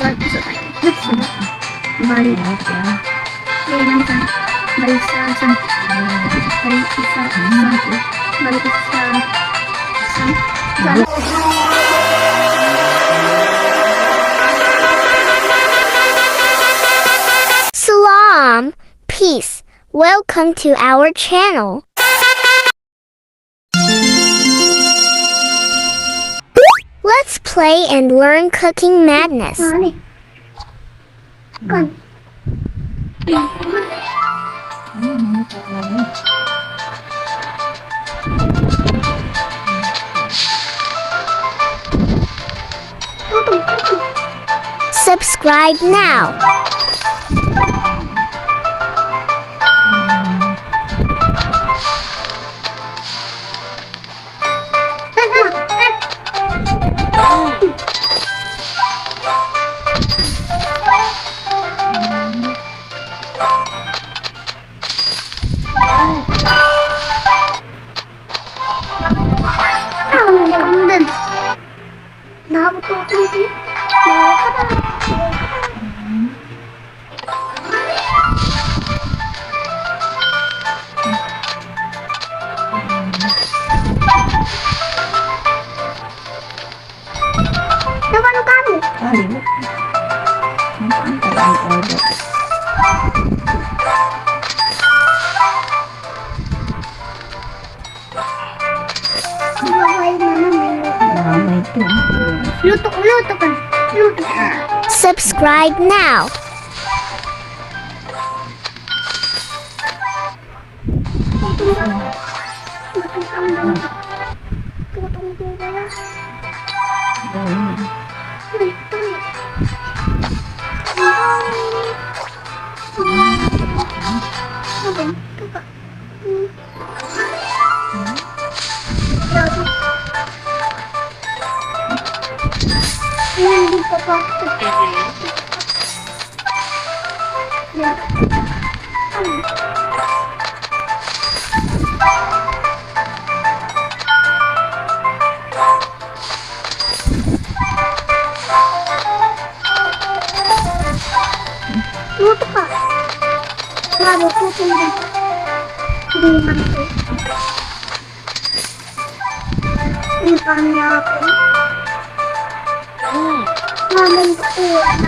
Isa tayo. Bali. Bali isa. Bali isa. Salam, peace. Welcome to our channel. Let's play and learn cooking madness. Subscribe now. Subscribe now.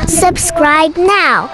Subscribe now.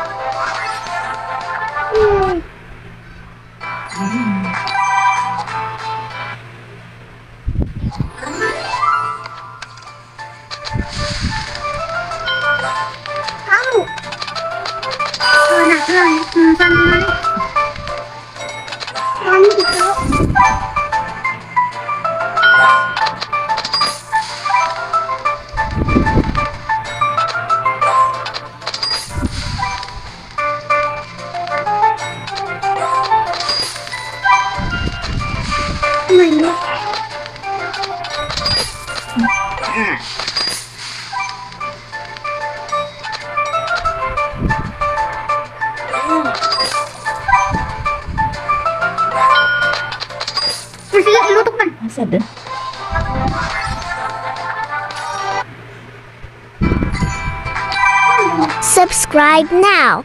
Subscribe now.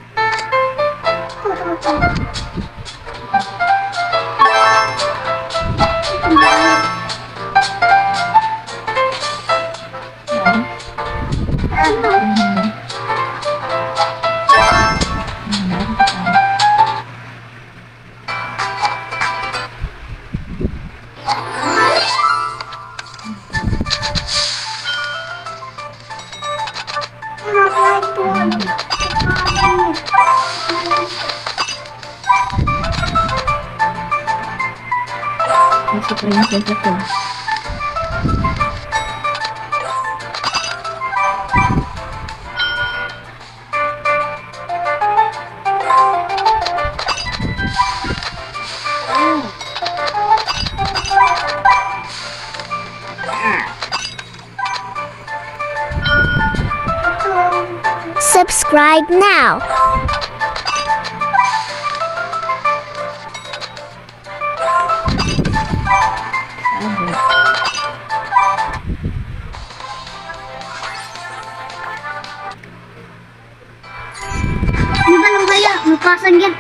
Subscribe now. Lampasan yan.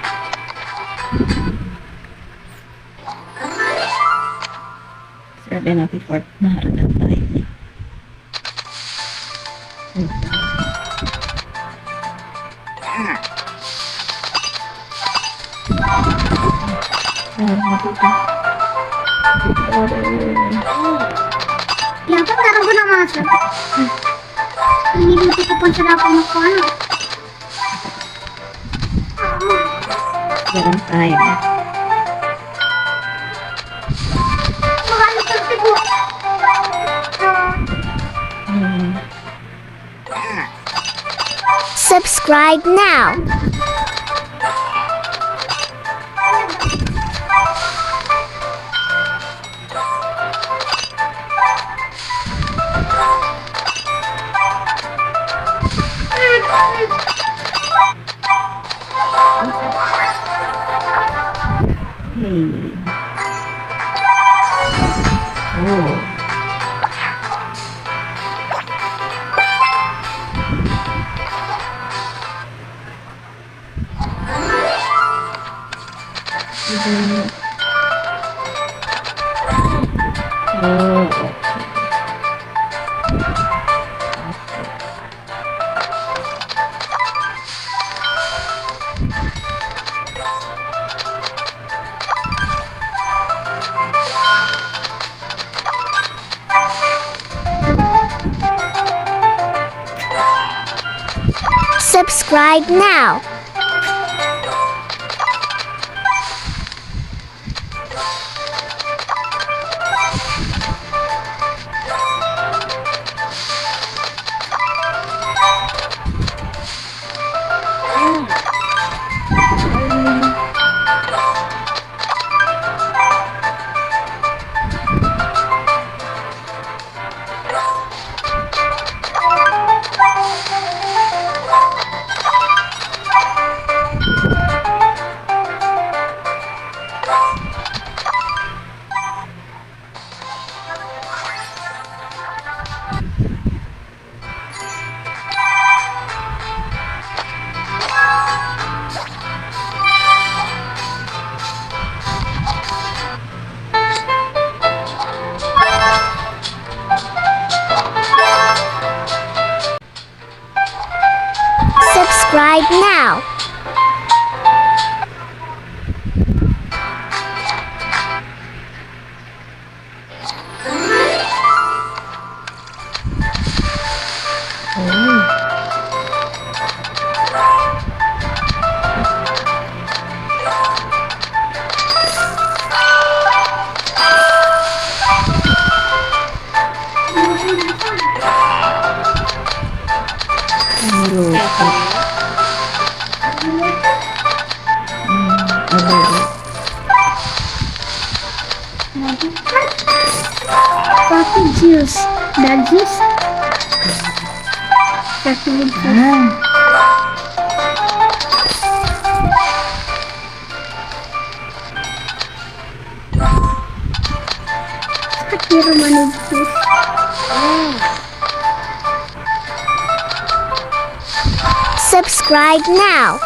Sabi na before naharalan tayo. Yan pa, karang ko na masa. Hindi ko pang sarapang magpano. Garan tayo. Marami pang tigo. Subscribe now. Hey. Oh. Oh. Subscribe now. Subscribe now. Coffee juice. The juice. Coffee juice. Pero manig juice. Subscribe now.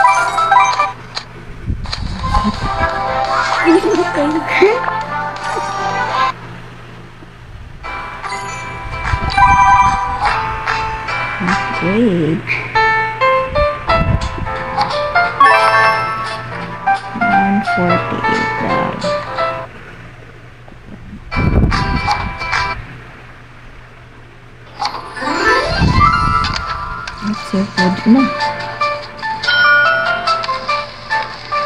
Wait. 148 daw. What's your food? No.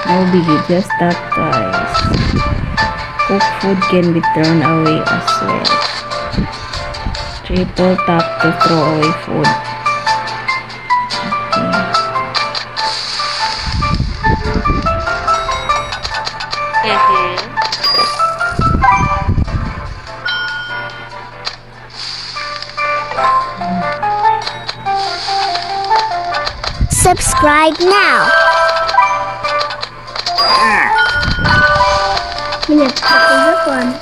No biggie, just tap twice. Cooked food can be thrown away as well. Triple tap to throw away food. Subscribe now. Lihat, aku telepon.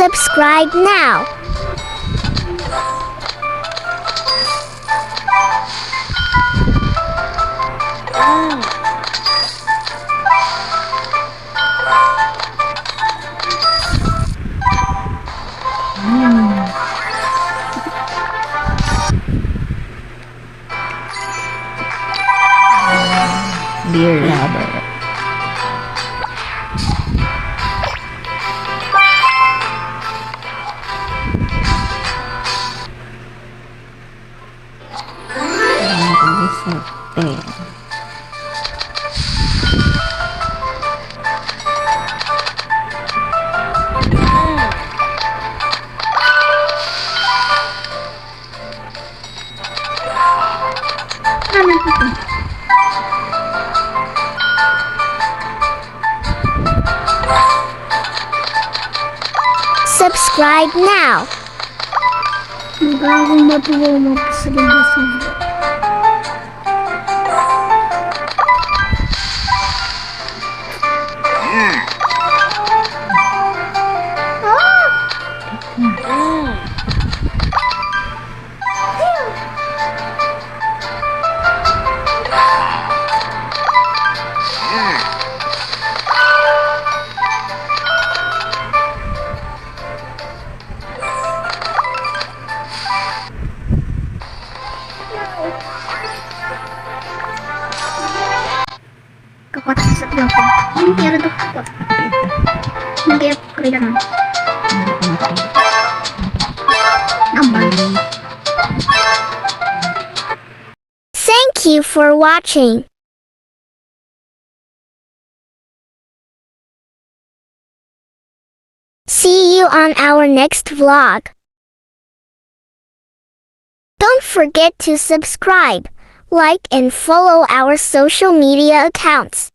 Subscribe now. Beer lover. Ano ito? Subscribe now. Magagawang matuwa magpasalubong sa video. Kapag sa dapat. Hindi ada dapat. Hindi kailangan. Ambal. Thank you for watching. See you on our next vlog. Don't forget to subscribe, like and follow our social media accounts.